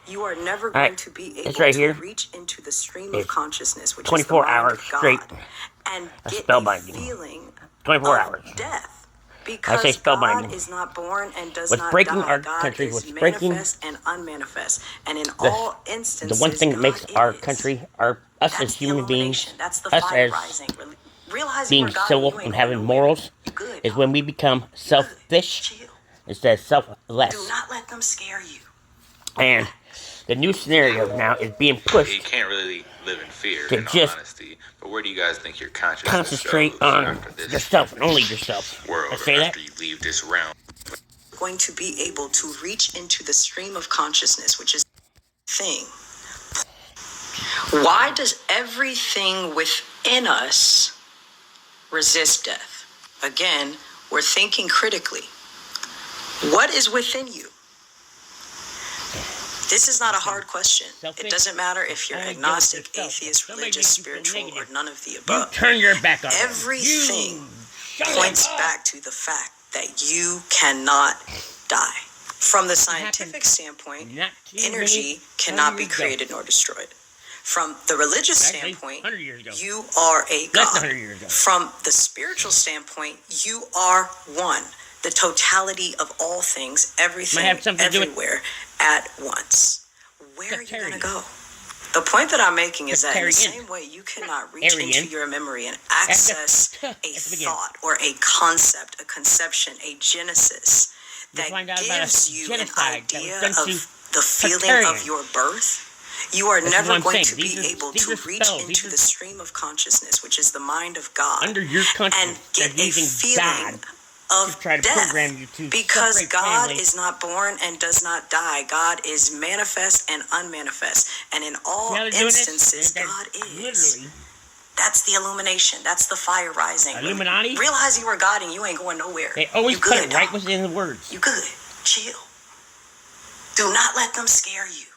You are never going to be able right to here. reach into the stream of consciousness, which 24 is the mind hours of God, straight. and get a feeling 24 of hours. death. I say Because spellbinding. God is not born and does What's not breaking die. our God country? is What's breaking manifest and unmanifest. And in all instances, the one thing that makes God our is. country, us That's as the human beings, illumination. That's the us fire as rising. Realizing being we're God civil and you ain't and going having nowhere. morals, You good, is dog. when we become You selfish Chill. instead of Do selfless. not let them scare you. And the new scenario now is being pushed. You can't really live in fear, to in all just honesty. But where do you guys think your consciousness concentrate goes on after this yourself and only yourself. world, I say or that. after you leave this realm? Going to be able to reach into the stream of consciousness, which is thing. Why does everything within us resist death? Again, we're thinking critically. What is within you? This is not a hard question. It doesn't matter if you're agnostic, atheist, religious, spiritual, or none of the above. You turn your back on them. Everything points back to the fact that you cannot die. From the scientific standpoint, energy cannot be created nor destroyed. From the religious standpoint, you are a God. From the spiritual standpoint, you are one. The totality of all things, everything, everywhere, at once. Where are you going to go? The point that I'm making is that in the same way you cannot reach into your memory and access a thought or a concept, a conception, a genesis that gives you an idea of the feeling of your birth, you are never going to be able to reach into the stream of consciousness, which is the mind of God, and get a feeling of death, because God is not born and does not die. God is manifest and unmanifest, and in all instances, God is. That's the illumination. That's the fire rising. Illuminati? Realize you are God and you ain't going nowhere. They always put it right within the words. You good. Chill. Do not let them scare you.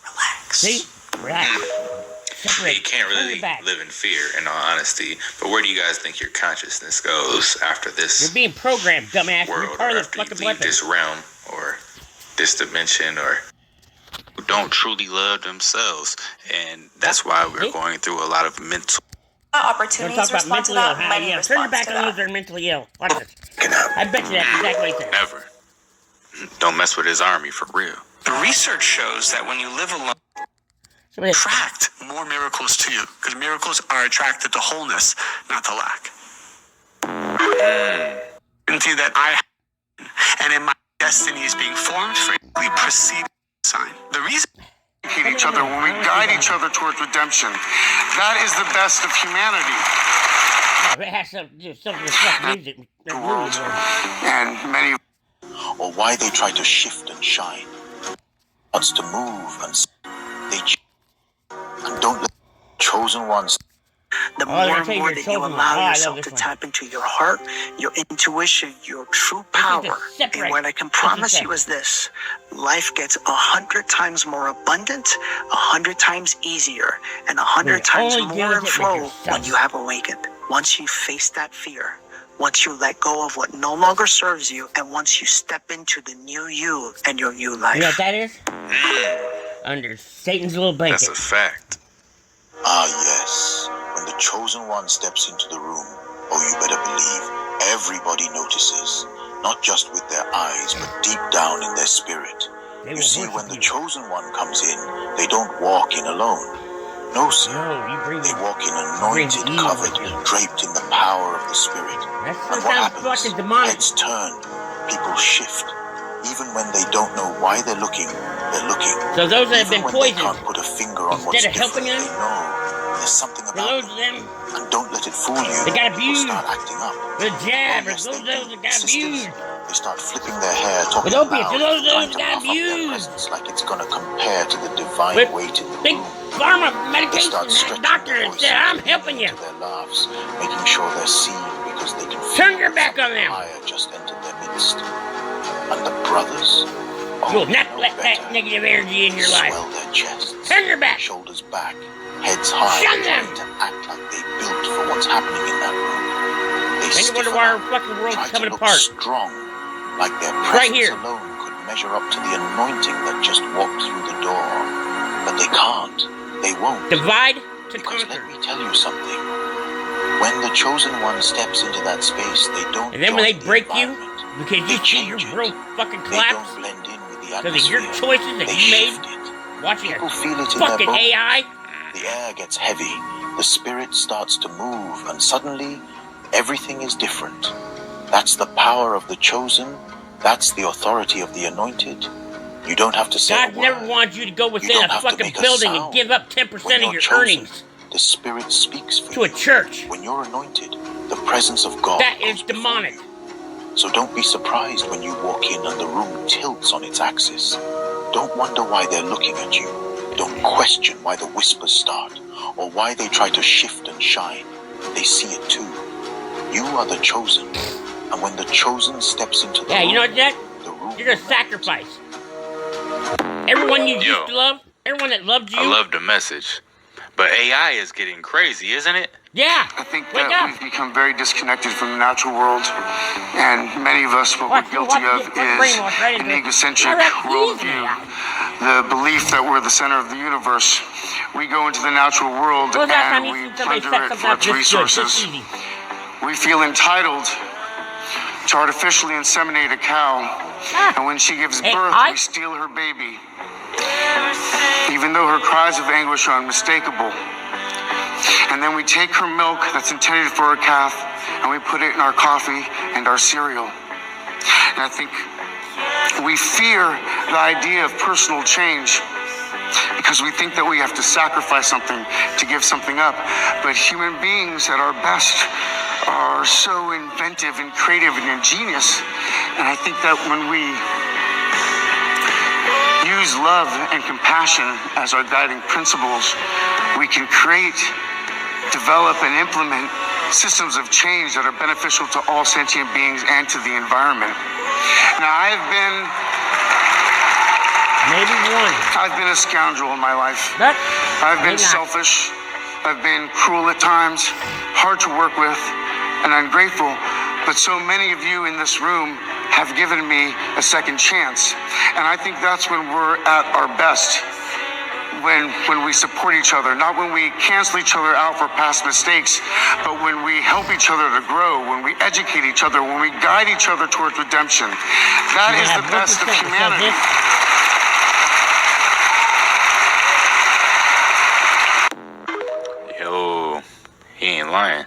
Relax. See? Relax. You can't really live in fear, in all honesty. But where do you guys think your consciousness goes after this? You're being programmed, dumbass. World, You're part or of this after fucking you leave weapon. this realm or this dimension, or who don't truly love themselves, and that's why we're going through a lot of mental opportunities. Respond to that. Money Turn your back responds to on those that. that are mentally ill. Watch this. I bet you that's exactly what he said. Never. Don't mess with his army for real. The research shows that when you live alone, attract more miracles to you, because miracles are attracted to wholeness, not to lack. Into that I have, and in my destiny is being formed for a preceding sign. The reason we hate each other, when we guide each other towards redemption, that is the best of humanity. It has something to fuck music. The world and many. Or why they try to shift and shine. Wants to move and they and don't let the chosen ones. the more and more that you allow yourself to tap into your heart, your intuition, your true power. And what I can promise you is this: life gets 100 times more abundant, 100 times easier, and 100 times more in flow when you have awakened. Once you face that fear, once you let go of what no longer serves you, and once you step into the new you and your new life. You know what that is? Under Satan's little blanket. That's a fact. Ah, yes. When the chosen one steps into the room, oh, you better believe everybody notices. Not just with their eyes, but deep down in their spirit. You see, when the chosen one comes in, they don't walk in alone. No, sir. They walk in anointed, covered, draped in the power of the Spirit. And what happens? Heads turn, people shift. Even when they don't know why they're looking, they're looking. So those that have been poisoned, they can't put a finger on what's different, they know there's something about them. And don't let it fool you. They got abused. Start acting up. With a jab, or those that got abused. They start flipping their hair, talking with opiates, loud, those that got abused. Like it's gonna compare to the divine with weight in the big room. pharma medication. That doctor said, "I'm helping you." Their laughs, making sure they're seen because they can turn your back on them. Fire just entered their midst. And the brothers, you'll not let that negative energy in your life. Swell their chests, turn your back, shoulders back, heads high, shun them. To act like they built for what's happening in that room. They wonder why our fucking world's coming apart. Strong, like their right here. Alone could measure up to the anointing that just walked through the door. But they can't. They won't. Divide to Because conquer. let me tell you something. When the chosen one steps into that space, they don't. And then when they join the break you, environment. because They you see your change it. world fucking They collapse don't blend in with the because of atmosphere. your choices that They you made, shift it. watching People a feel it in their fucking bones. AI. The air gets heavy. The spirit starts to move, and suddenly, everything is different. That's the power of the chosen. That's the authority of the anointed. You don't have to say God a word. never wanted you to go You within don't a have to fucking make a building and sound. give up 10% When of you're your chosen, earnings the Spirit speaks for to a you. church. When you're anointed, the presence of God That is goes before demonic. you. So don't be surprised when you walk in and the room tilts on its axis. Don't wonder why they're looking at you. Don't question why the whispers start or why they try to shift and shine. They see it too. You are the chosen. And when the chosen steps into the Yeah, room, you know what, Jack? the room You're a will melt. sacrifice. Everyone you used to love, everyone that loved you. I love the message. But AI is getting crazy, isn't it? Yeah. I think Wake that up. we've become very disconnected from the natural world, and many of us, what we're guilty of is an egocentric worldview. The belief that we're the center of the universe. We go into the natural world When was the last time and you we seen somebody plunder set it something for up its this good, this resources. easy? We feel entitled to artificially inseminate a cow, and when she gives birth, we steal her baby, even though her cries of anguish are unmistakable. And then we take her milk that's intended for a calf, and we put it in our coffee and our cereal. And I think we fear the idea of personal change because we think that we have to sacrifice something to give something up. But human beings at our best are so inventive and creative and ingenious. And I think that when we use love and compassion as our guiding principles, we can create, develop, and implement systems of change that are beneficial to all sentient beings and to the environment. Now, I've been a scoundrel in my life. I've been selfish. I've been cruel at times, hard to work with, and ungrateful. But so many of you in this room have given me a second chance. And I think that's when we're at our best. When we support each other, not when we cancel each other out for past mistakes, but when we help each other to grow, when we educate each other, when we guide each other towards redemption. That is the best of humanity. Yo, he ain't lying.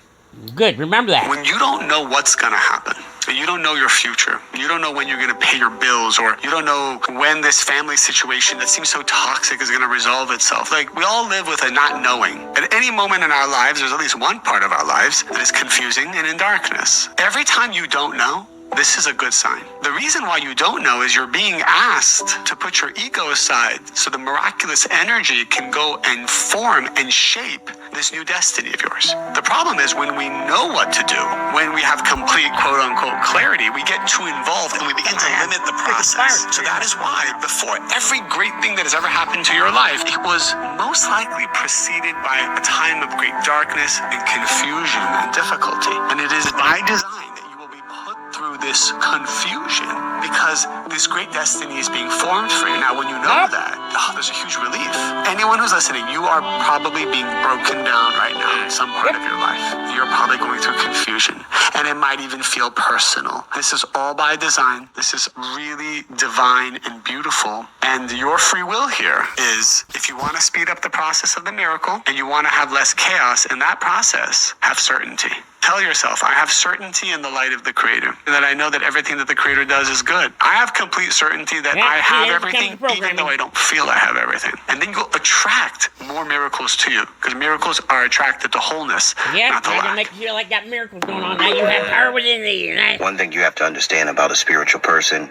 Good, remember that. When you don't know what's gonna happen, you don't know your future, you don't know when you're gonna pay your bills, or you don't know when this family situation that seems so toxic is gonna resolve itself. Like, we all live with a not knowing. At any moment in our lives, there's at least one part of our lives that is confusing and in darkness. Every time you don't know, this is a good sign. The reason why you don't know is you're being asked to put your ego aside so the miraculous energy can go and form and shape this new destiny of yours. The problem is when we know what to do, when we have complete quote-unquote clarity, we get too involved and we begin to limit the process. So that is why before every great thing that has ever happened to your life, it was most likely preceded by a time of great darkness and confusion and difficulty. And it is by design that you will be put through this confusion because this great destiny is being formed for you. Now, when you know that, there's a huge relief. Anyone who's listening, you are probably being broken down right now in some part of your life. You're probably going through confusion, and it might even feel personal. This is all by design. This is really divine and beautiful. And your free will here is, if you want to speed up the process of the miracle and you want to have less chaos in that process, have certainty. Tell yourself, I have certainty in the light of the Creator, and that I know that everything that the Creator does is good. I have complete certainty that I have everything, even though I don't feel I have everything. And then you'll attract more miracles to you, because miracles are attracted to wholeness, not to I'm gonna lack. make you feel like that miracle's going on. Now you have power within you. One thing you have to understand about a spiritual person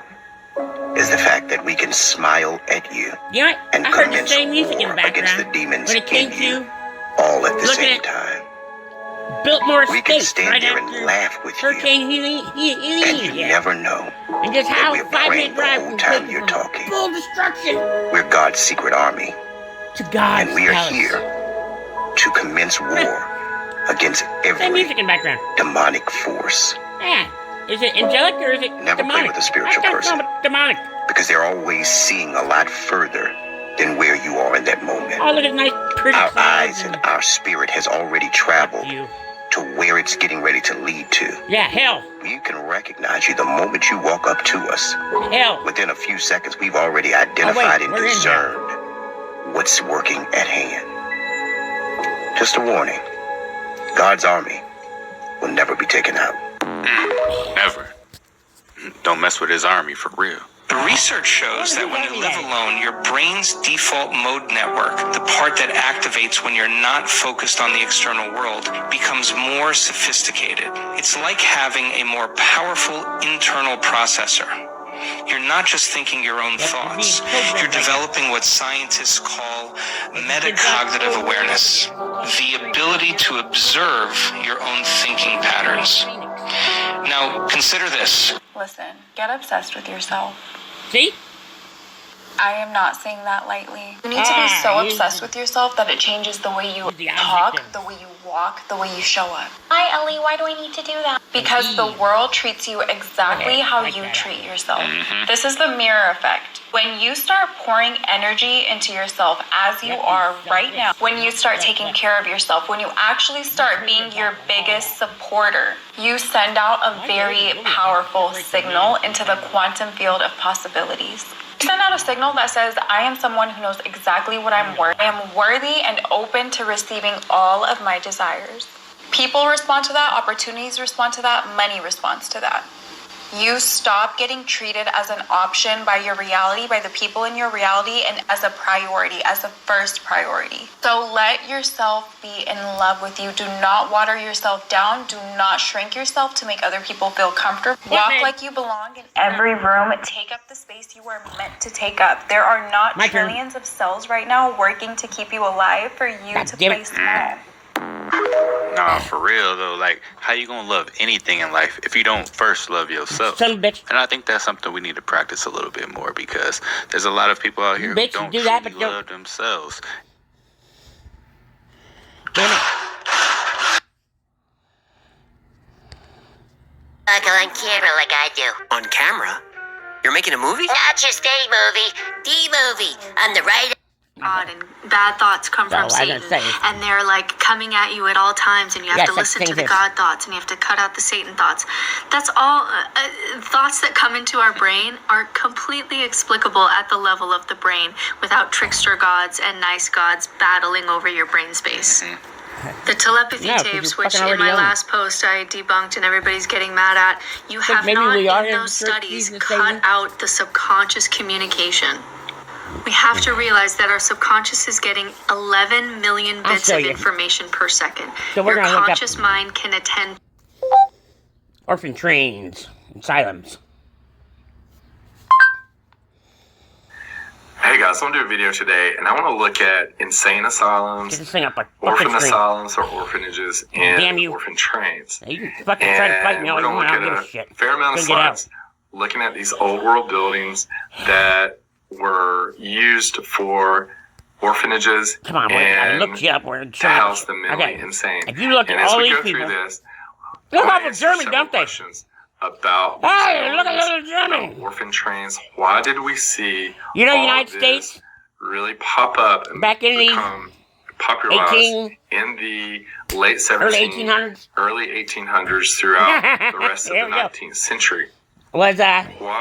is the fact that we can smile at you You know what? and I heard the commence same music in the war against the background demons when it came in to you, all at the looking same at time. Biltmore We can State stand right there and after laugh with you, Hurricane and Helene you never know and just that how we're 5 praying minute the drive whole can time take you you're from talking. full destruction We're God's secret army, to God's and we are palace. here to commence war against Same every music in the background. demonic force. Yeah. Is it angelic or is it Never play demonic? with a spiritual I can't person. tell, but demonic. because they're always seeing a lot further than where you are in that moment. Oh, look at nice, pretty Our clouds eyes and our spirit has already traveled to where it's getting ready to lead to. Yeah, hell. We can recognize you the moment you walk up to us. Hell. Within a few seconds, we've already identified and discerned what's working at hand. Just a warning. God's army will never be taken out. Never. Don't mess with his army for real. The research shows that when you live alone, your brain's default mode network, the part that activates when you're not focused on the external world, becomes more sophisticated. It's like having a more powerful internal processor. You're not just thinking your own thoughts. You're developing what scientists call metacognitive awareness, the ability to observe your own thinking patterns. Now, consider this. Listen, get obsessed with yourself. See? I am not saying that lightly. You need to be so obsessed with yourself that it changes the way you talk, the way you walk, the way you show up. Hi, Ellie. Why do I need to do that? Because the world treats you exactly how you treat yourself. This is the mirror effect. When you start pouring energy into yourself as you are right now, when you start taking care of yourself, when you actually start being your biggest supporter, you send out a very powerful signal into the quantum field of possibilities. Send out a signal that says, I am someone who knows exactly what I'm worth. I am worthy and open to receiving all of my desires. People respond to that, opportunities respond to that, money responds to that. You stop getting treated as an option by your reality, by the people in your reality, and as a priority, as a first priority. So let yourself be in love with you. Do not water yourself down. Do not shrink yourself to make other people feel comfortable. Walk like you belong in every room. Take up the space you are meant to take up. There are not trillions of cells right now working to keep you alive for you to play small. Nah, for real though, like, how you gonna love anything in life if you don't first love yourself? Son of a bitch. And I think that's something we need to practice a little bit more, because there's a lot of people out here who don't truly love themselves. Damn it. Like on camera like I do. On camera? You're making a movie? Not just a movie, the movie. I'm the writer. God, and bad thoughts come from Satan, and they're like coming at you at all times, and you have to listen to the God thoughts, and you have to cut out the Satan thoughts. That's all thoughts that come into our brain are completely explicable at the level of the brain without trickster gods and nice gods battling over your brain space. The telepathy tapes, which in my last post I debunked and everybody's getting mad at, you have not in those studies cut out the subconscious communication. We have to realize that our subconscious is getting 11 million bits of information per second. So your conscious mind can attend orphan trains, asylums. Hey guys, I want to do a video today, and I want to look at insane asylums, orphan asylums or orphanages, and orphan trains. You can fucking try to fight me all you want, I don't give a shit. Fair amount of slides looking at these old world buildings that were used for orphanages and to house the mentally insane. If you look at all these people, look how the German, don't they? About look at little German orphan trains. Why did we see United States really pop up and back in become popularized in the late 1700s, early 1800s throughout the rest of the 19th century? Why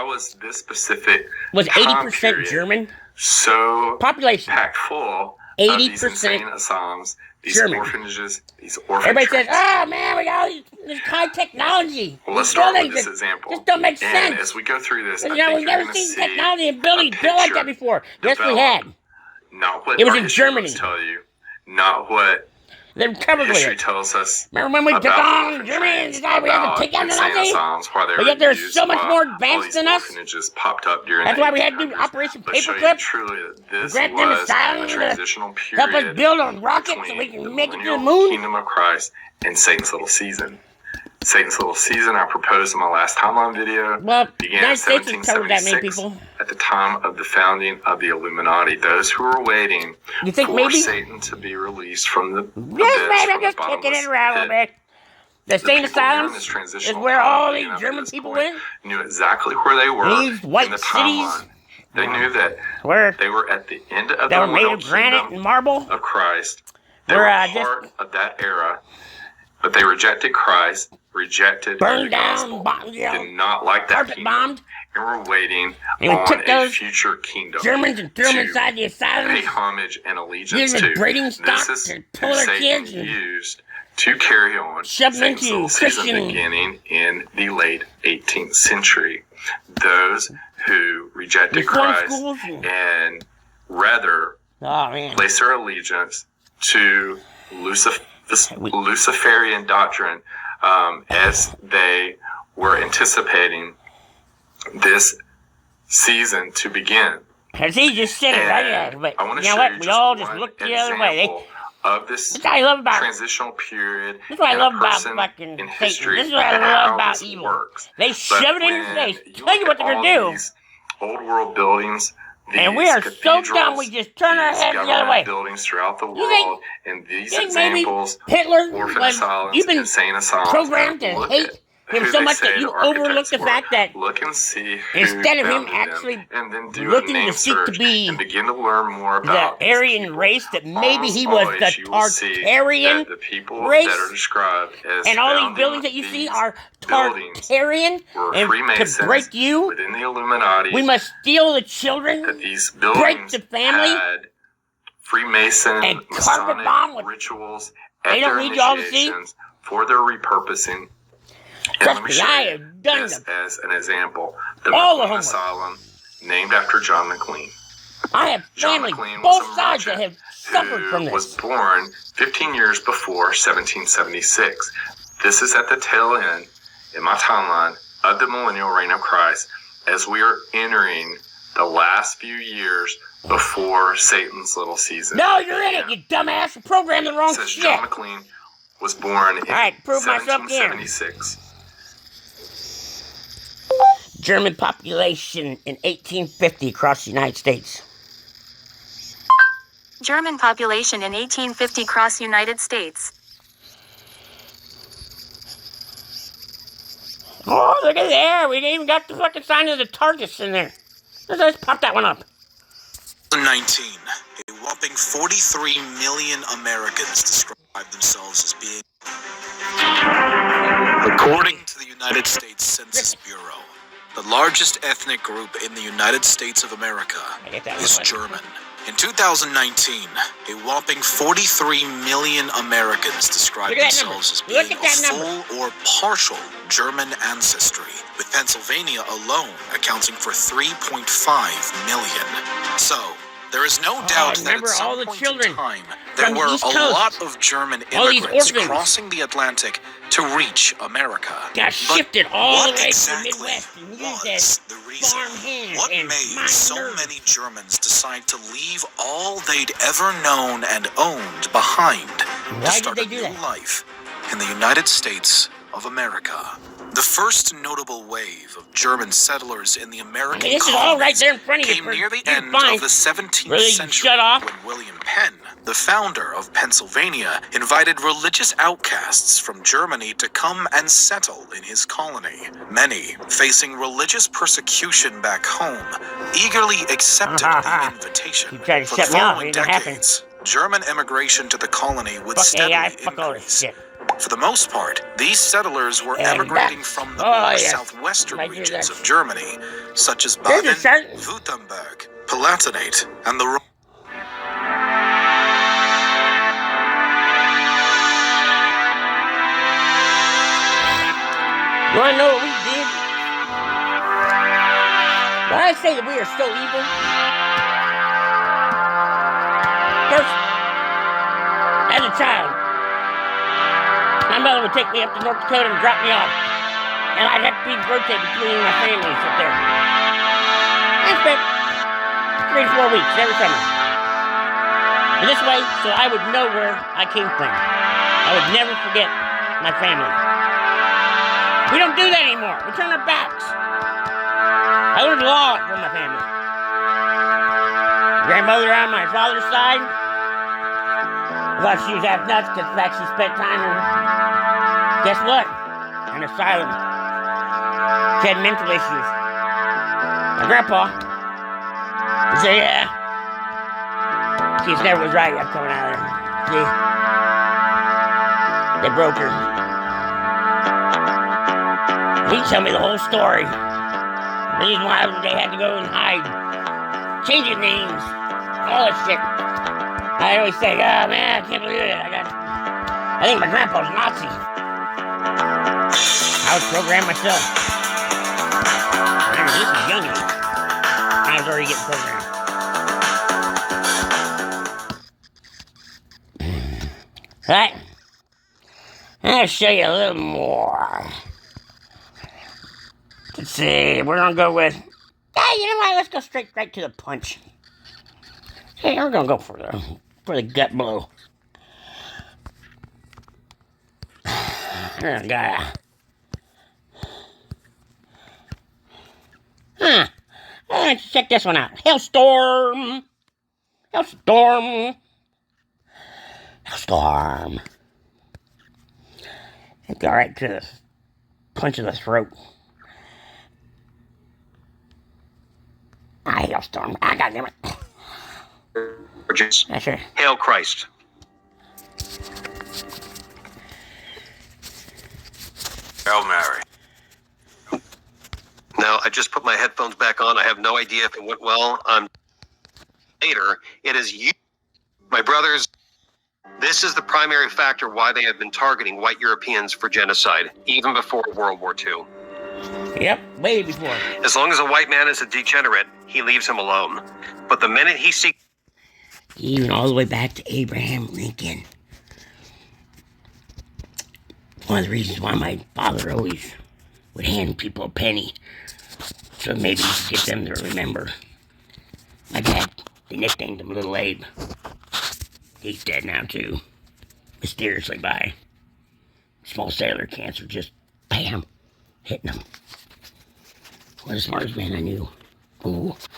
was this specific 80% German? So population packed full 80% of these insane asylums, these German. Orphanages, these orphan Everybody trains. says, "Oh man, we got this high technology." Well, let's start with this example. Just don't make sense. And as we go through this, we've never seen technology and buildings built like that before. Yes, we had. Not what it was in Germany. Tell you, not what history tells us. Remember when we took on Germany and decided we had to take down the Nazis? But yet they're so much more advanced than us. Popped up during That's why we had to do Operation Paperclip. Grant them asylum to help us build a rocket so we can make it to the moon. Kingdom of Christ and Satan's Little Season. Satan's Little Season, I proposed in my last timeline video, began in 1776 at the time of the founding of the Illuminati. Those who were waiting for Satan to be released from the I'm just kicking it around a bit. The same asylums is where all these German people went. Knew exactly where they were these white in the cities. timeline. They knew that they were at the end of the millennial kingdom of Christ. They were part of that era, but they rejected Christ, rejected the gospel, did not like that kingdom, and were waiting on a future kingdom to pay homage and allegiance to. This is who Satan used to carry on Satan's little season beginning in the late 18th century. Those who rejected Christ and rather place their allegiance to Luciferian doctrine as they were anticipating this season to begin. Because he just said it right there. But you know what? We all just looked the other way. Of this transitional period, this is what I love about fucking Satan. This is what I love about evil. They shove it in your face. Tell you what they're gonna do. Old world buildings. And we are so dumb, we just turn our heads the other way. Buildings throughout the world, and these examples, Hitler orphan asylums, you've been insane asylums, programmed to hate him so much that you overlook the fact that look and see instead of him actually looking to seek to be and begin to learn more about the Aryan race, that maybe he was the Tartarian race, that are described as and all these buildings that you see are Tartarian, and to break you, within the Illuminati, we must steal the children, that these break the family, had Freemason and carpet bomb with rituals they don't need you all to see for their repurposing. Trust me, I have done this them. As an example, the McLean Asylum, named after John McLean. I have family, both sides that have suffered from this. Was born 15 years before 1776. This is at the tail end, in my timeline, of the millennial reign of Christ, as we are entering the last few years before Satan's little season. No, you're in it, you dumbass. You programmed the wrong shit. John McLean was born in 1776. German population in 1850 across the United States. German population in 1850 across the United States. Oh, look at there. We even got the fucking sign of the Targets in there. Let's pop that one up. 2019, a whopping 43 million Americans describe themselves as being. According to the United States Census Bureau, the largest ethnic group in the United States of America is German. In 2019, a whopping 43 million Americans describe themselves as being of full or partial German ancestry, with Pennsylvania alone accounting for 3.5 million. So, there is no doubt that at some point in time, there were a lot of German immigrants crossing the Atlantic to reach America. Got shifted all the way to the exactly Midwest and used was as the reason? farm hands What and made so many Germans decide to leave all they'd ever known and owned behind to start a new life in the United States of America? The first notable wave of German settlers in the American this is all right there in front of you. came near the end of the 17th century when William Penn, the founder of Pennsylvania, invited religious outcasts from Germany to come and settle in his colony. Many, facing religious persecution back home, eagerly accepted the invitation. For the following decades, German immigration to the colony would steadily increase. For the most part, these settlers were emigrating from the more southwestern regions of Germany, such as Baden, Württemberg, Palatinate, and the You want to know what we did? When I say that we are so evil, first, as a child, my mother would take me up to North Dakota and drop me off. And I'd have to rotate between my families up there. I spent 3 to 4 weeks every summer. And this way, so I would know where I came from. I would never forget my family. We don't do that anymore. We turn our backs. I learned law from my family. Grandmother on my father's side, I thought she was half nuts because the fact she spent time in, guess what? An asylum. She had mental issues. My grandpa, So yeah. She never was right up coming out of there. See? They broke her. He told me the whole story. The reason why they had to go and hide. Changing names. All that shit. I always say, oh man, I can't believe it. I think my grandpa was a Nazi. I was programmed myself. Remember, this is young age. I was already getting programmed. Right? I'll show you a little more. Let's see, we're gonna go with. Hey, you know what? Let's go straight right to the punch. Hey, we're gonna go for the gut blow. Oh, God. Let's check this one out. HELLSTORM. HELLSTORM. HELLSTORM. Let's go right to the punch of the throat. HELLSTORM. Goddamn it. That's right. Hail Christ. Hail Mary. Now, I just put my headphones back on. I have no idea if it went well. Later, it is you, my brothers. This is the primary factor why they have been targeting white Europeans for genocide, even before World War II. Yep, way before. As long as a white man is a degenerate, he leaves him alone. But the minute he seeks... Even all the way back to Abraham Lincoln. One of the reasons why my father always would hand people a penny. So maybe he could get them to remember. My dad, they nicknamed him Little Abe. He's dead now too. Mysteriously by small cellular cancer, just bam, hitting him. One of the smartest men I knew. Ooh, was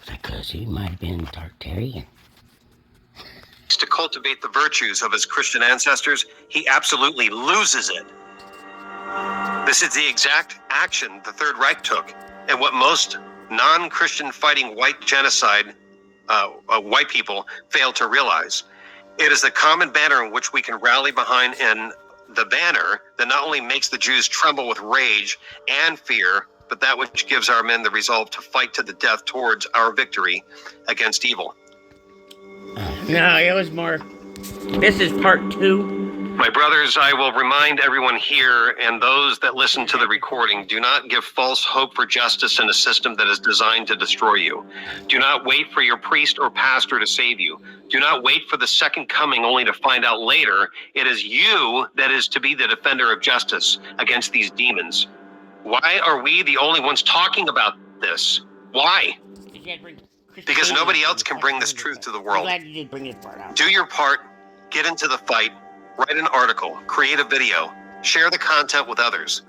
that because he might have been Tartarian? To cultivate the virtues of his Christian ancestors, he absolutely loses it. This is the exact action the Third Reich took, and what most non-Christian fighting white genocide, white people fail to realize. It is the common banner in which we can rally behind, and the banner that not only makes the Jews tremble with rage and fear, but that which gives our men the resolve to fight to the death towards our victory against evil. No, it was more. This is part 2. My brothers, I will remind everyone here and those that listen to the recording, do not give false hope for justice in a system that is designed to destroy you. Do not wait for your priest or pastor to save you. Do not wait for the second coming only to find out later it is you that is to be the defender of justice against these demons. Why are we the only ones talking about this? Why? Because nobody else can bring this truth to the world. I'm glad you did bring this part out. Do your part, get into the fight, write an article, create a video, share the content with others.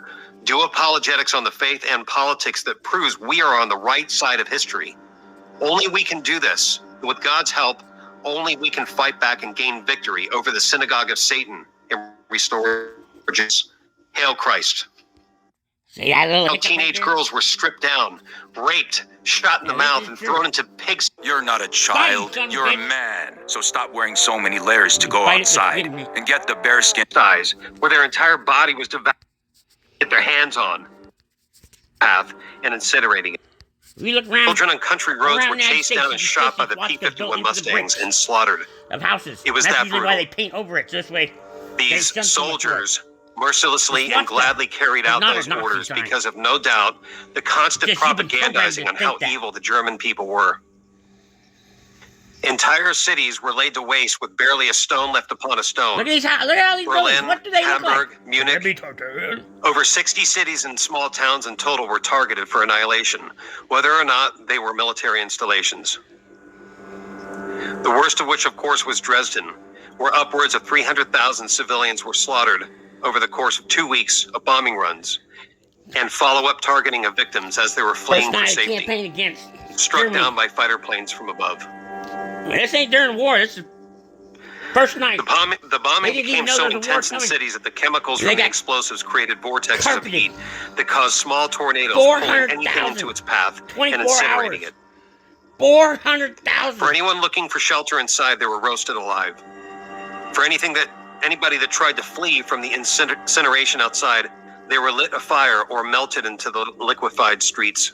Do apologetics on the faith and politics that proves we are on the right side of history. Only we can do this. With God's help, only we can fight back and gain victory over the synagogue of Satan and restore Jesus. Hail Christ. See that little How teenage girls were stripped down, raped, shot in the mouth, and thrown into pigs. You're not a child, you're a man. So stop wearing so many layers to go outside and get the bearskin thighs, where their entire body was devoured, get their hands on, path, and incinerating it. We look around, children on country roads were chased down and shot by the P-51 Mustangs and slaughtered. Of houses. It was That's that usually brutal. why they paint over it this way. These soldiers mercilessly and gladly carried out those orders because of no doubt the constant propagandizing on how evil the German people were. Entire cities were laid to waste with barely a stone left upon a stone. Look at all these Berlin, what do they Hamburg, look like? Munich, over 60 cities and small towns in total were targeted for annihilation, whether or not they were military installations. The worst of which, of course, was Dresden, where upwards of 300,000 civilians were slaughtered over the course of 2 weeks of bombing runs and follow-up targeting of victims as they were fleeing for safety, struck down by fighter planes from above. This ain't during war. This is first night. The bombing became so intense in cities that the chemicals from the explosives created vortexes of heat that caused small tornadoes pulling anything into its path and incinerating it. 400,000. For anyone looking for shelter inside, they were roasted alive. For anybody that tried to flee from the incineration outside, they were lit afire or melted into the liquefied streets.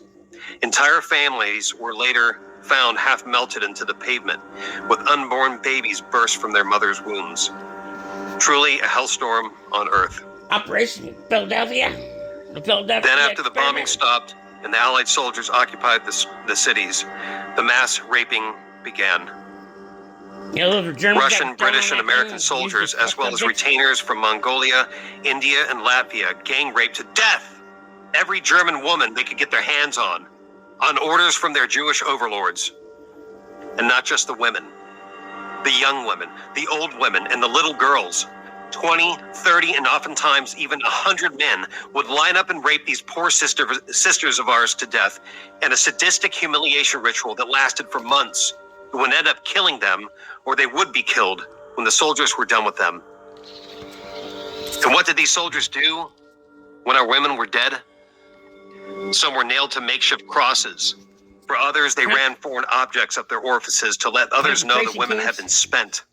Entire families were later found half melted into the pavement, with unborn babies burst from their mother's wombs. Truly a hellstorm on Earth. Operation Philadelphia. Then after the bombing stopped and the Allied soldiers occupied the cities, the mass raping began. Russian, British, and American soldiers, as well as retainers from Mongolia, India, and Latvia, gang raped to death every German woman they could get their hands on orders from their Jewish overlords. And not just the women, the young women, the old women, and the little girls. 20, 30, and oftentimes even 100 men would line up and rape these poor sisters of ours to death in a sadistic humiliation ritual that lasted for months. It would end up killing them, or they would be killed when the soldiers were done with them. And what did these soldiers do when our women were dead? Some were nailed to makeshift crosses. For others, they ran foreign objects up their orifices to let others know that women had been spent.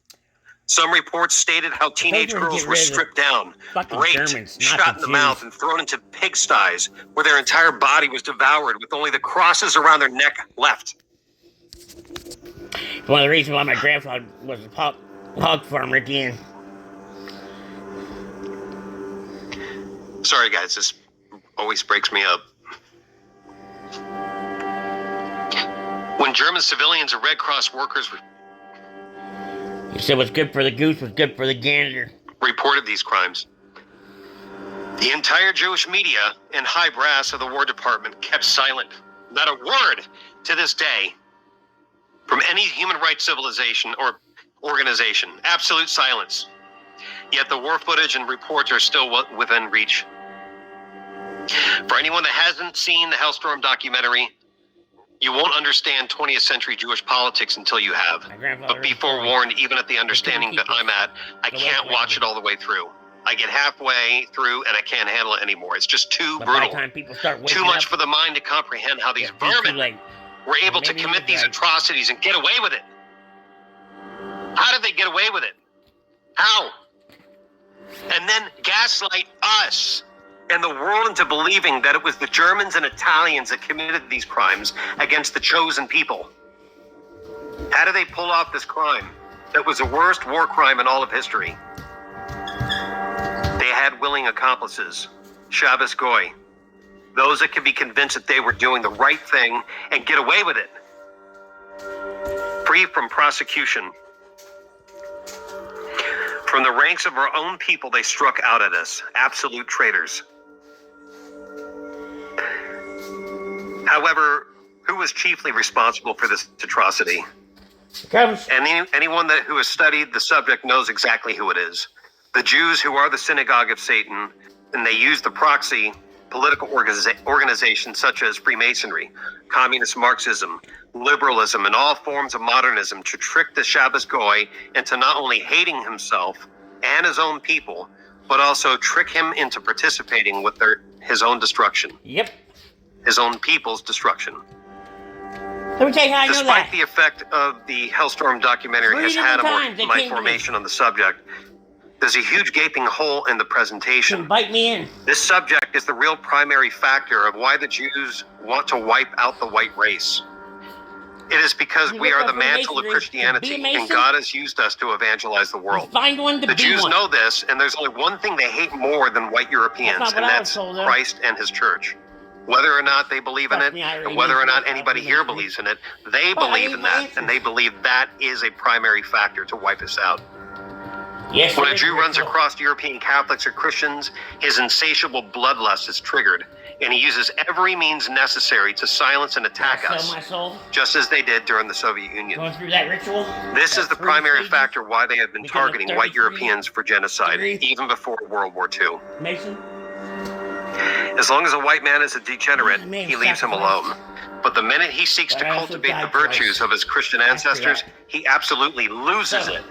Some reports stated how teenage girls were stripped down, raped, shot in the mouth, and thrown into pigsties, where their entire body was devoured with only the crosses around their neck left. One of the reasons why my grandfather was a hog farmer at the end. Sorry, guys, this always breaks me up. When German civilians and Red Cross workers He said what's good for the goose was good for the gander. Reported these crimes, the entire Jewish media and high brass of the War Department kept silent. Not a word to this day from any human rights civilization or organization. Absolute silence. Yet the war footage and reports are still within reach. For anyone that hasn't seen the HELLSTORM documentary, you won't understand 20th century Jewish politics until you have. But be forewarned, even at the understanding that I'm at, I can't watch it all the way through. I get halfway through and I can't handle it anymore. It's just too brutal. Too much for the mind to comprehend how these vermin were able to commit these atrocities and get away with it. How did they get away with it? How? And then gaslight us and the world into believing that it was the Germans and Italians that committed these crimes against the chosen people. How did they pull off this crime that was the worst war crime in all of history? They had willing accomplices, Shabbos Goy, those that could be convinced that they were doing the right thing and get away with it, free from prosecution. From the ranks of our own people, they struck out at us, absolute traitors. However, who was chiefly responsible for this atrocity? And anyone who has studied the subject knows exactly who it is. The Jews, who are the synagogue of Satan, and they use the proxy political organizations such as Freemasonry, communist Marxism, liberalism, and all forms of modernism to trick the Shabbos Goy into not only hating himself and his own people, but also trick him into participating with his own destruction. Yep. His own people's destruction. Let me tell you how I know that. Despite the effect of the HELLSTORM documentary has had on my formation on the subject, there's a huge gaping hole in the presentation. Bite me in. This subject is the real primary factor of why the Jews want to wipe out the white race. It is because we are the mantle of Christianity, and God has used us to evangelize the world. The Jews know this, and there's only one thing they hate more than white Europeans, and that's Christ and his church. Whether or not they believe in it, and whether or not anybody here believes in it, they believe in that, and they believe that is a primary factor to wipe us out. Yes, when a Jew runs across European Catholics or Christians, his insatiable bloodlust is triggered, and he uses every means necessary to silence and attack us, just as they did during the Soviet Union. Going through that ritual? This is the primary factor why they have been targeting white Europeans for genocide, even before World War II. Mason? As long as a white man is a degenerate, he leaves him alone. But the minute he seeks to cultivate the virtues of his Christian ancestors, he absolutely loses it.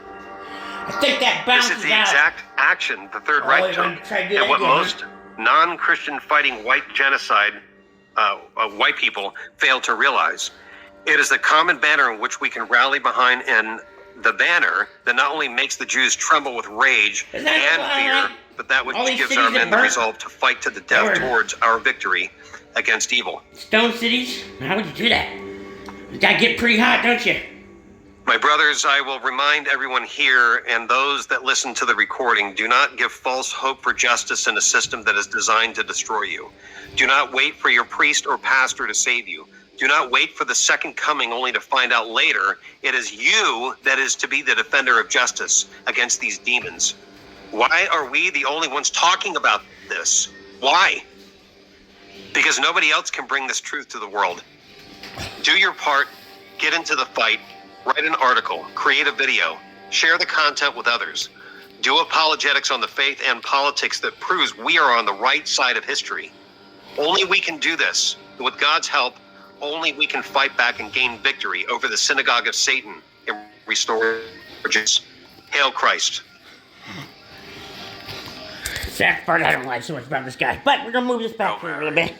I think that bounces out. This is the exact action the Third Reich took, and what most non-Christian fighting white genocide, white people fail to realize. It is the common banner in which we can rally behind, and the banner that not only makes the Jews tremble with rage and fear, but that which gives our men the resolve to fight to the death towards our victory against evil. Stone cities? How would you do that? You gotta get pretty hot, don't you? My brothers, I will remind everyone here and those that listen to the recording, do not give false hope for justice in a system that is designed to destroy you. Do not wait for your priest or pastor to save you. Do not wait for the second coming only to find out later it is you that is to be the defender of justice against these demons. Why are we the only ones talking about this? Why? Because nobody else can bring this truth to the world. Do your part, get into the fight, write an article, create a video, share the content with others. Do apologetics on the faith and politics that proves we are on the right side of history. Only we can do this. With God's help, only we can fight back and gain victory over the synagogue of Satan and restore justice. Hail Christ. Sad part, I don't like so much about this guy, but we're gonna move this back here a little bit.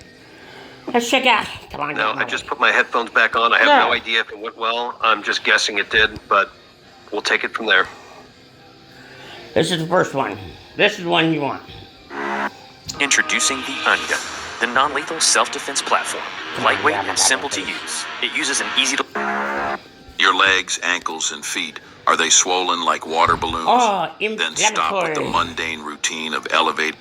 Let's check out. Come on. No, I just put my headphones back on. I have no idea if it went well. I'm just guessing it did, but we'll take it from there. This is the first one. This is the one you want. Introducing the Ungun, the non-lethal self-defense platform. Lightweight and simple to use. It uses an easy to... Your legs, ankles, and feet, are they swollen like water balloons? Oh, then stop with the mundane routine of elevate.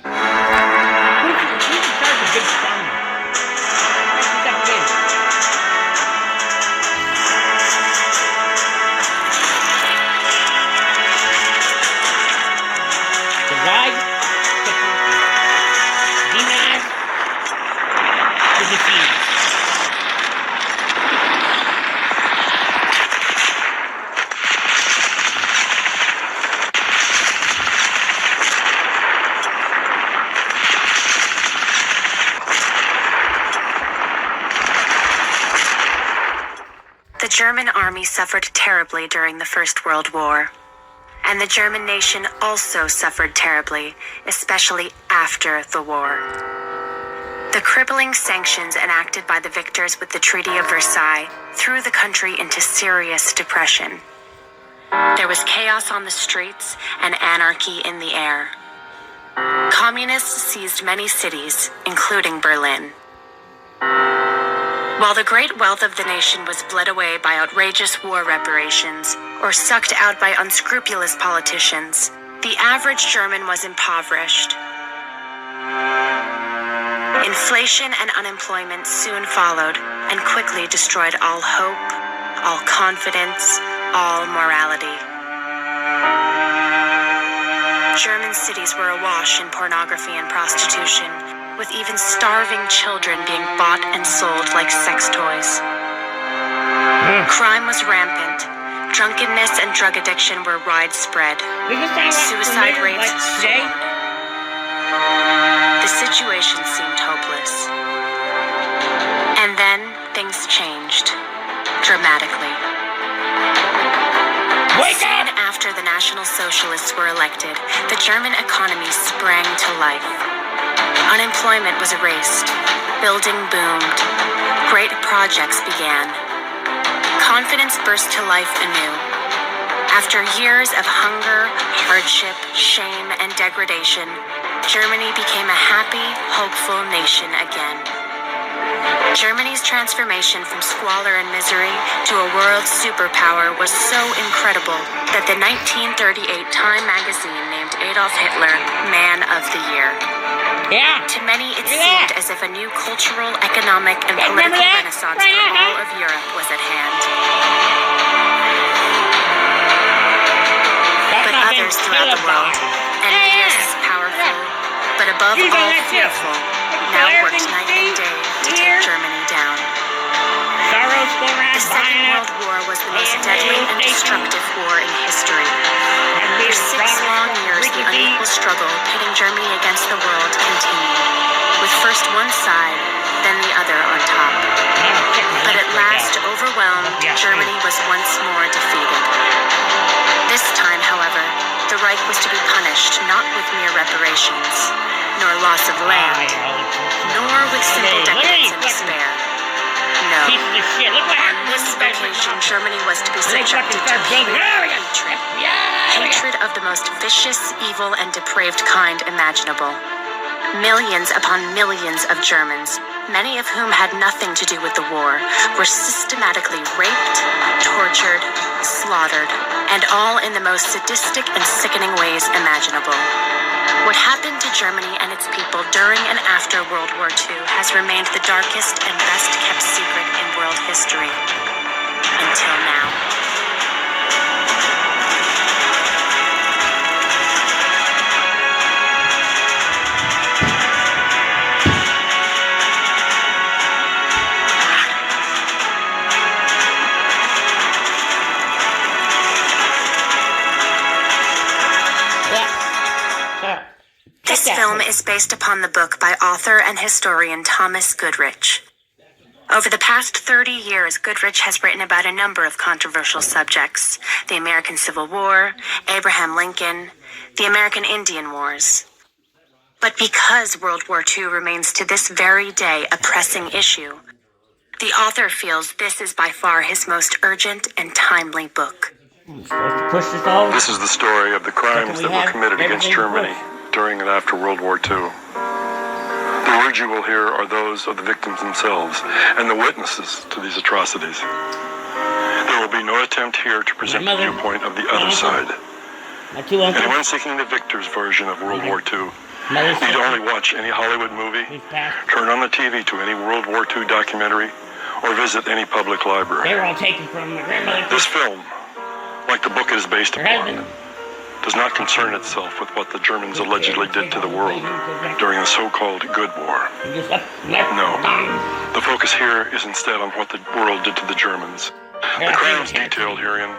The German army suffered terribly during the First World War, and the German nation also suffered terribly, especially after the war. The crippling sanctions enacted by the victors with the Treaty of Versailles threw the country into serious depression. There was chaos on the streets and anarchy in the air. Communists seized many cities, including Berlin. While the great wealth of the nation was bled away by outrageous war reparations or sucked out by unscrupulous politicians, the average German was impoverished. Inflation and unemployment soon followed and quickly destroyed all hope, all confidence, all morality. German cities were awash in pornography and prostitution, with even starving children being bought and sold like sex toys. Crime was rampant. Drunkenness and drug addiction were widespread. Suicide rates soared. The situation seemed hopeless. And then things changed dramatically. Soon after the National Socialists were elected, the German economy sprang to life. Unemployment was erased. Building boomed. Great projects began. Confidence burst to life anew. After years of hunger, hardship, shame, and degradation, Germany became a happy, hopeful nation again. Germany's transformation from squalor and misery to a world superpower was so incredible that the 1938 Time magazine named Adolf Hitler Man of the Year. To many, it seemed as if a new cultural, economic, and political renaissance for all of Europe was at hand. But others throughout the world, envious, powerful, but above all fearful, now worked night and day to take Germany down. The Second World War was the most deadly and destructive war in history. For 6 long years, the unequal struggle pitting Germany against the world continued, with first one side, then the other on top. But at last, overwhelmed, Germany was once more defeated. This time, however, the Reich was to be punished not with mere reparations, nor loss of land, nor with simple decadence and despair. know. On this occasion, Germany was to be subjected to hatred of the most vicious, evil, and depraved kind imaginable. Millions upon millions of Germans, many of whom had nothing to do with the war, were systematically raped, tortured, slaughtered, and all in the most sadistic and sickening ways imaginable. What happened to Germany and its people during and after World War II has remained the darkest and best kept secret in world history. Until now. This film is based upon the book by author and historian Thomas Goodrich. Over the past 30 years, Goodrich has written about a number of controversial subjects: the American Civil War, Abraham Lincoln, the American Indian Wars. But because World War II remains to this very day a pressing issue, the author feels this is by far his most urgent and timely book. This is the story of the crimes that were committed against Germany during and after World War II. The words you will hear are those of the victims themselves and the witnesses to these atrocities. There will be no attempt here to present the viewpoint of the other side. Anyone seeking the victor's version of World War II need only watch any Hollywood movie, turn on the TV to any World War II documentary, or visit any public library. They were all taken from my grandmother. This film, like the book it is based upon, does not concern itself with what the Germans allegedly did to the world during the so-called Good War. No. The focus here is instead on what the world did to the Germans. The crimes detailed herein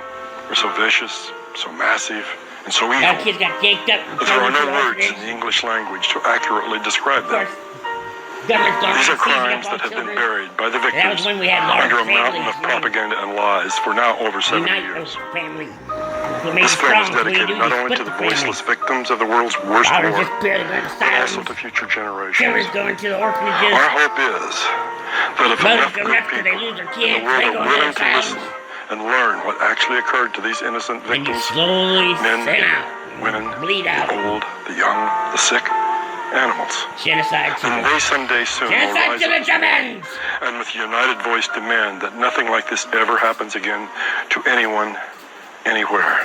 were so vicious, so massive, and so evil that there are no words in the English language to accurately describe them. These are crimes that have been buried by the victims under a mountain of propaganda and lies for now over 70 years. This film is dedicated not only to the voiceless victims of the world's worst war, but also to future generations. Our hope is that if enough good people in the world are willing to listen and learn what actually occurred to these innocent victims, men, women, the old, the young, the sick, animals, and they someday soon will rise up and with united voice demand that nothing like this ever happens again to anyone, anywhere.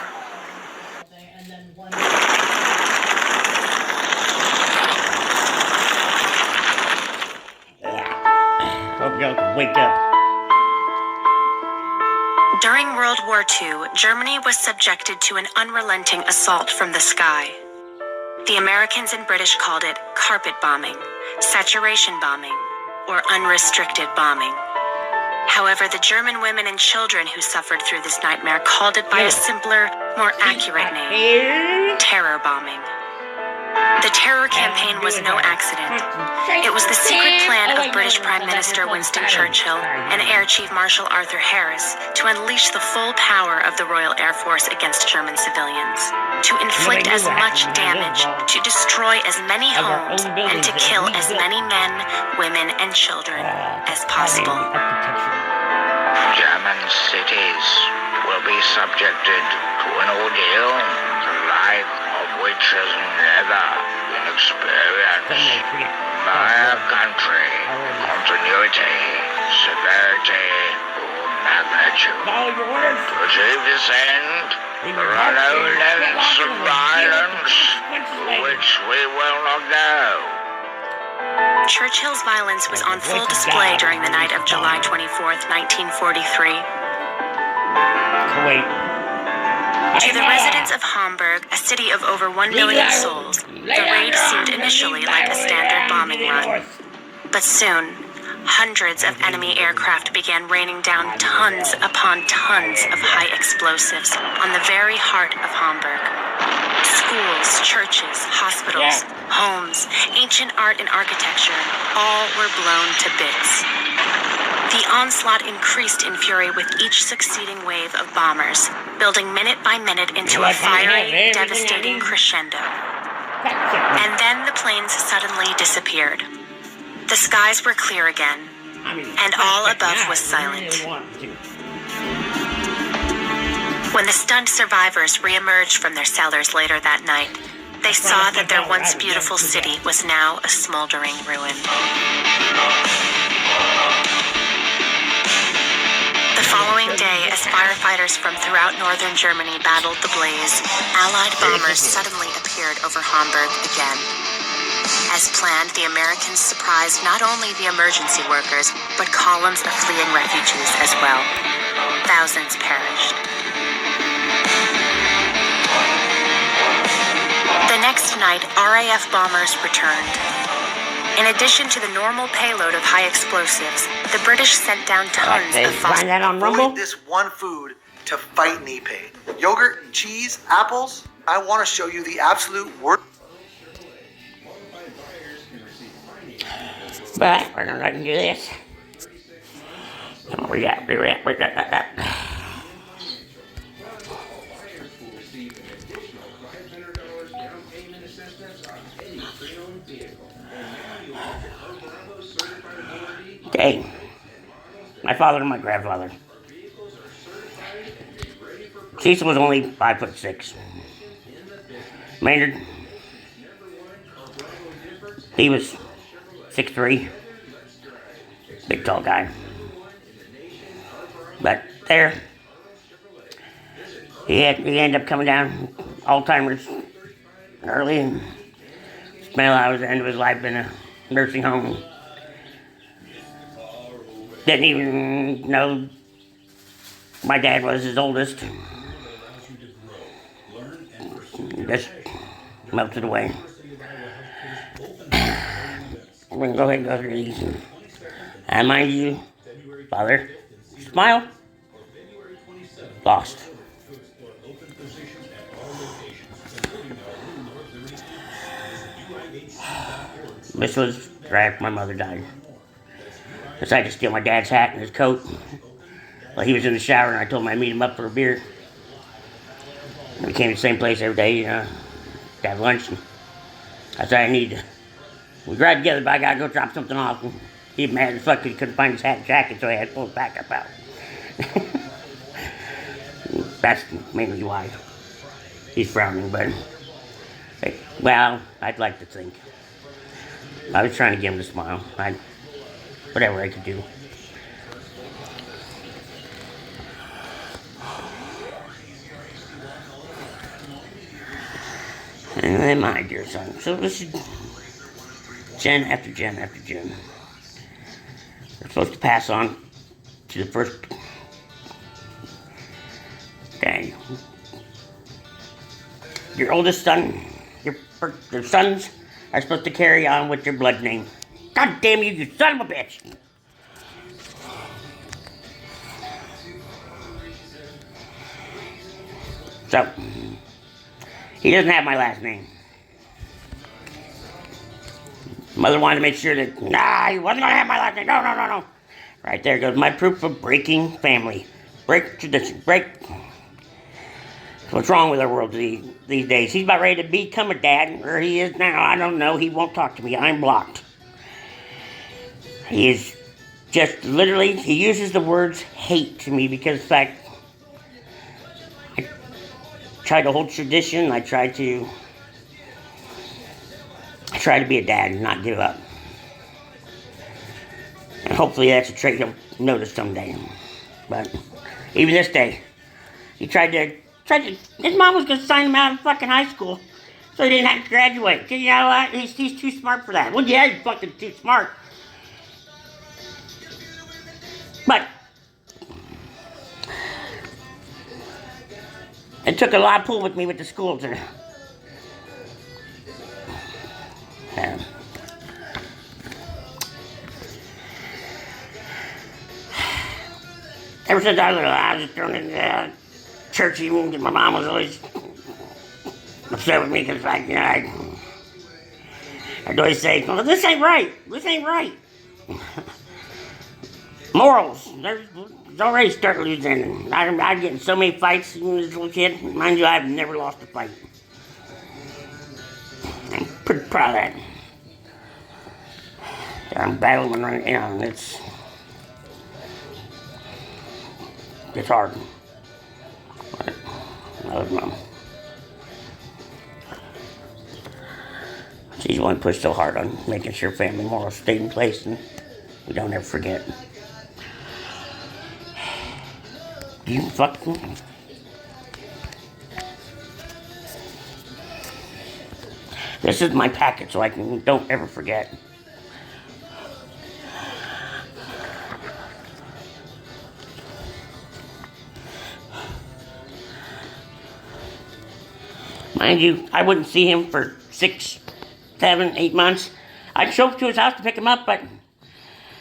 Hope y'all can wake up. During World War II, Germany was subjected to an unrelenting assault from the sky. The Americans and British called it carpet bombing, saturation bombing, or unrestricted bombing. However, the German women and children who suffered through this nightmare called it by a simpler, more accurate name: terror bombing. The terror campaign was no accident. It was the secret plan of British Prime Minister Winston Churchill and Air Chief Marshal Arthur Harris to unleash the full power of the Royal Air Force against German civilians, to inflict as much damage, to destroy as many homes, and to kill as many men, women, and children as possible. German cities will be subjected to an ordeal the like of which has never been experienced by a country. Continuity, severity, or magnitude. To achieve this end, there are no limits of violence to which we will not go. Churchill's violence was on full display during the night of July 24th, 1943. To the residents of Hamburg, a city of over 1 million souls, the raid seemed initially like a standard bombing run. But soon, hundreds of enemy aircraft began raining down tons upon tons of high explosives on the very heart of Hamburg. Schools, churches, hospitals, homes, ancient art and architecture, all were blown to bits. The onslaught increased in fury with each succeeding wave of bombers, building minute by minute into a fiery, devastating crescendo. And then the planes suddenly disappeared. The skies were clear again, and all above was silent. When the stunned survivors re-emerged from their cellars later that night, they saw that their once beautiful city was now a smoldering ruin. The following day, as firefighters from throughout northern Germany battled the blaze, Allied bombers suddenly appeared over Hamburg again. As planned, the Americans surprised not only the emergency workers, but columns of fleeing refugees as well. Thousands perished. The next night, RAF bombers returned. In addition to the normal payload of high explosives, the British sent down tons of Find that on Rumble? Avoid this one food to fight knee pain. Yogurt, cheese, apples. I want to show you the absolute worst. But we're gonna do this. Come on, we got. Okay. My father and my grandfather. Cecil was only 5'6". Maynard, he was 6'3". Big tall guy. But there, he ended up coming down Alzheimer's early and spent a lot of the end of his life in a nursing home. Didn't even know my dad was his oldest. Just melted away. We're going to go ahead and go through these. And mind you, father, smile, lost. This was right after my mother died. Decided to steal my dad's hat and his coat. Well, he was in the shower and I told him I'd meet him up for a beer. And we came to the same place every day, to have lunch. And I said I need to. We ride together, but I gotta go drop something off. And he was mad as fuck because he couldn't find his hat and jacket, so he had to pull his backup out. That's mainly why he's frowning, but well, I'd like to think. I was trying to get him to smile. Whatever I could do. And then my dear son. So this is gen after gen after gen. We're supposed to pass on to the first. Okay. Your oldest son, your sons are supposed to carry on with your blood name. God damn you, you son of a bitch! So, he doesn't have my last name. Mother wanted to make sure that, he wasn't going to have my last name. No. Right there goes my proof of breaking family. Break tradition. Break. What's wrong with our world these days? He's about ready to become a dad. Where he is now, I don't know. He won't talk to me. I'm blocked. He is just literally, he uses the words hate to me because, in fact, I try to hold tradition. I try to be a dad and not give up. And hopefully that's a trait he'll notice someday. But even this day, he tried to, his mom was going to sign him out of fucking high school so he didn't have to graduate. Because you know what? He's too smart for that. Well, yeah, he's fucking too smart. But it took a lot of pull with me with the schools. Ever since I was little, I was just thrown in church even, because my mom was always upset with me because, like, you know, I'd always say, well, this ain't right. Morals, they're already starting losing. I'd get in so many fights when I was a little kid. Mind you, I've never lost a fight. I'm pretty proud of that. I'm battling right now, and it's It's hard. But I love Mom. She's the one pushed so hard on making sure family morals stay in place and we don't ever forget. You fucking... This is my packet so I don't ever forget. Mind you, I wouldn't see him for 6, 7, 8 months. I'd show up to his house to pick him up, but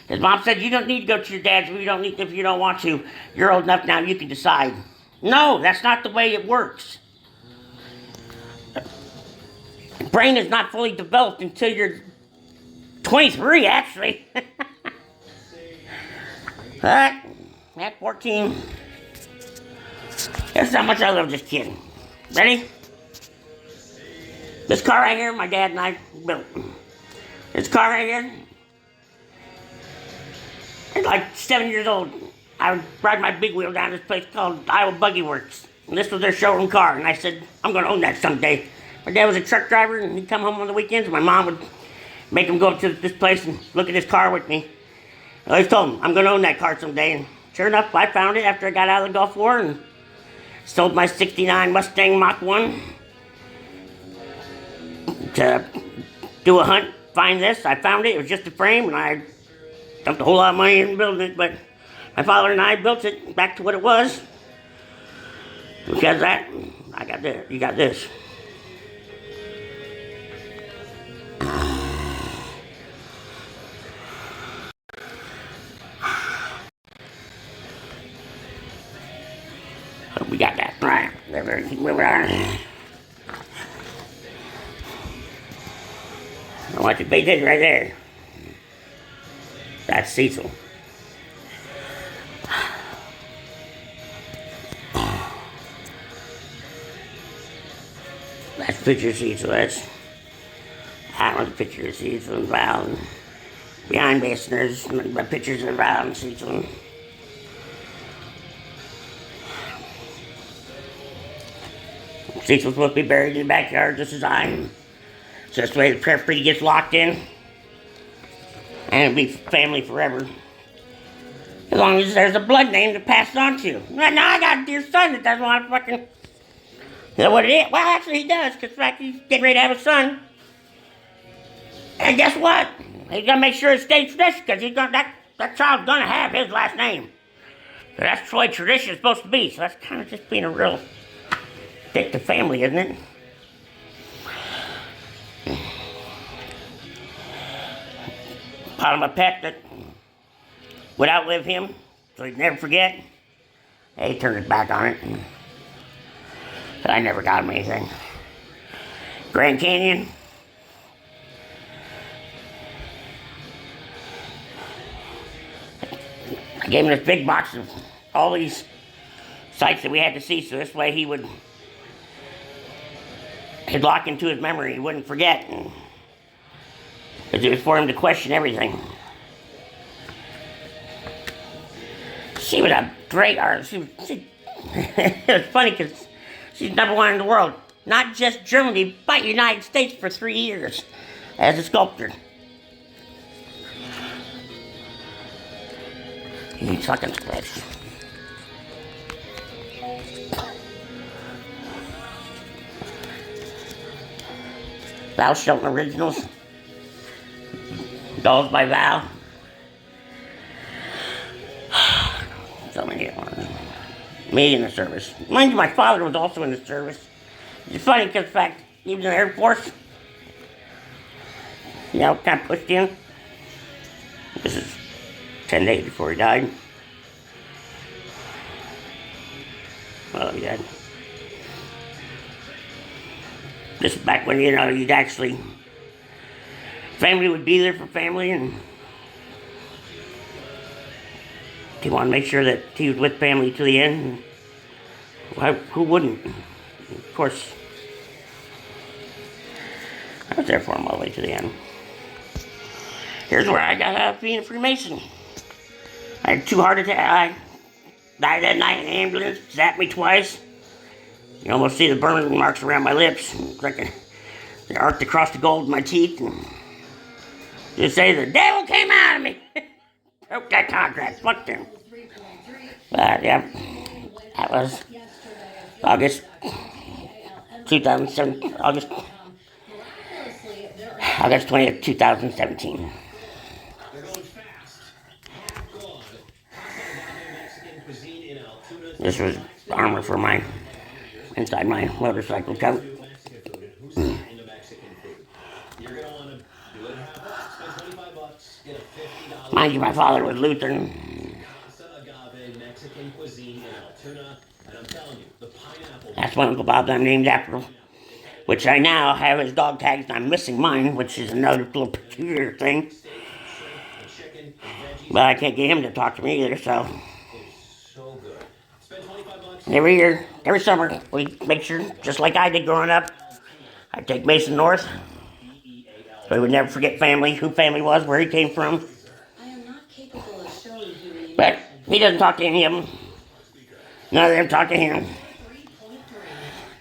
his mom said, you don't need to go to your dad's if you don't want to. You're old enough now, you can decide. No, that's not the way it works. The brain is not fully developed until you're 23, actually. But at 14, that's how much I love this kid. Ready? This car right here, my dad and I built. This car right here, at like 7 years old, I would ride my big wheel down this place called Iowa Buggy Works. And this was their showroom car, and I said, I'm going to own that someday. My dad was a truck driver, and he'd come home on the weekends, and my mom would make him go up to this place and look at his car with me. I always told him, I'm going to own that car someday. And sure enough, I found it after I got out of the Gulf War and sold my '69 Mustang Mach 1 to do a hunt, find this. I found it. It was just a frame, and I dumped a whole lot of money in building it, but my father and I built it back to what it was. Because that, I got this. You got this. We got that. Right. Keep moving on. I want you to pay attention right there. That's Cecil. That's a picture of Cecil. That one's a picture of Cecil and Val. And behind me, there's pictures of Val and Cecil. Cecil's supposed to be buried in the backyard just as I am. So that's the way the property gets locked in. And it'll be family forever. As long as there's a blood name to pass it on to. Now I got a dear son that doesn't want to fucking... You know what it is? Well, actually he does, because in fact he's getting ready to have a son. And guess what? He's going to make sure it stays tradition, because that child's going to have his last name. So that's the way tradition is supposed to be. So that's kind of just being a real dick to family, isn't it? Bought him a pet that would outlive him, so he'd never forget. He turned his back on it. But I never got him anything. Grand Canyon. I gave him this big box of all these sites that we had to see, so this way he'd lock into his memory, he wouldn't forget. Because it was for him to question everything. She was a great artist. It was funny because she's #1 in the world. Not just Germany, but United States for 3 years as a sculptor. You fucking splash. Val Shelton Originals. Dolls by Val. So many. Me in the service. Mind you, my father was also in the service. It's funny because, in fact, he was in the Air Force. You know, kind of pushed in. This is 10 days before he died. Well, he died. This is back when, you know, you'd actually... Family would be there for family, and he wanted to make sure that he was with family to the end. Who wouldn't? Of course, I was there for him all the way to the end. Here's where I got out of being a Freemason. I had 2 heart attacks. Died that night in the ambulance, zapped me twice. You almost see the burn marks around my lips. It's like they arced across the gold in my teeth. And just say the devil came out of me. Broke that contract. Fuck them. But yeah, that was August 2007. August 20th, 2017. This was armor for inside my motorcycle coat. Mind you, my father was Lutheran. That's one Uncle Bob I'm named after, which I now have his dog tags, and I'm missing mine, which is another little peculiar thing. But I can't get him to talk to me either, so. Every year, every summer, we make sure, just like I did growing up, I'd take Mason north. So he would never forget family, who family was, where he came from. But he doesn't talk to any of them. None of them talk to him.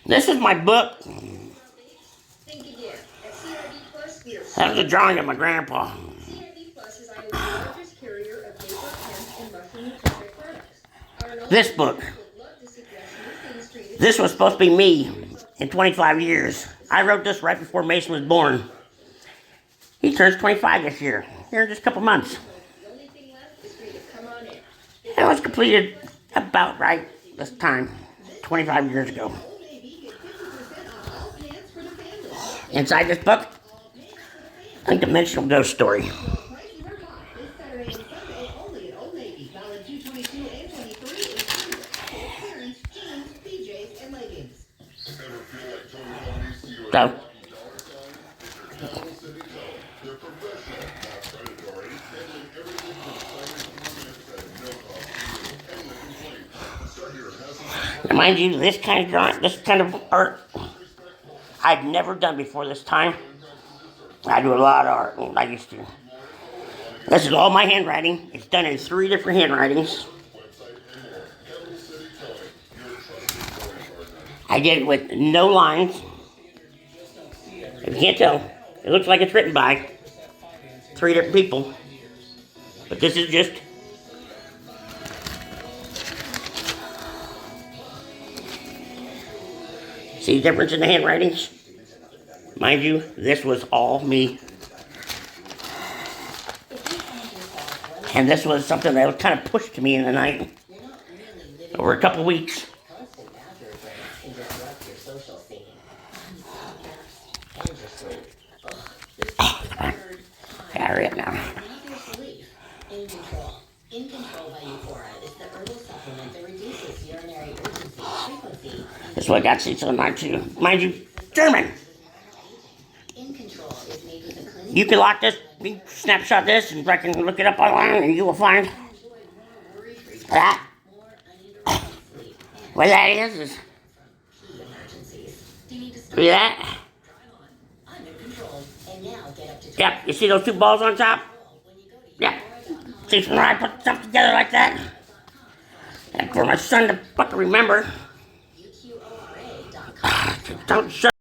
This is my book. That was a drawing of my grandpa. This book. This was supposed to be me in 25 years. I wrote this right before Mason was born. He turns 25 this year, here in just a couple months. It was completed about right this time, 25 years ago. Inside this book, unconventional ghost story. So, mind you, this kind of drawing, this kind of art, I'd never done before this time. I do a lot of art, I used to. This is all my handwriting. It's done in 3 different handwritings. I did it with no lines. If you can't tell, it looks like it's written by 3 different people. But this is just see the difference in the handwritings? Mind you, this was all me. And this was something that was kind of pushed to me in the night over a couple weeks. Yeah, hurry up now. This is what got me so much too. Mind you, German. You can lock this, you can snapshot this, and I can look it up online, and you will find that. What that is see that? Yep, you see those 2 balls on top? Yep. See when I put stuff together like that? And for my son to fucking remember. Don't shut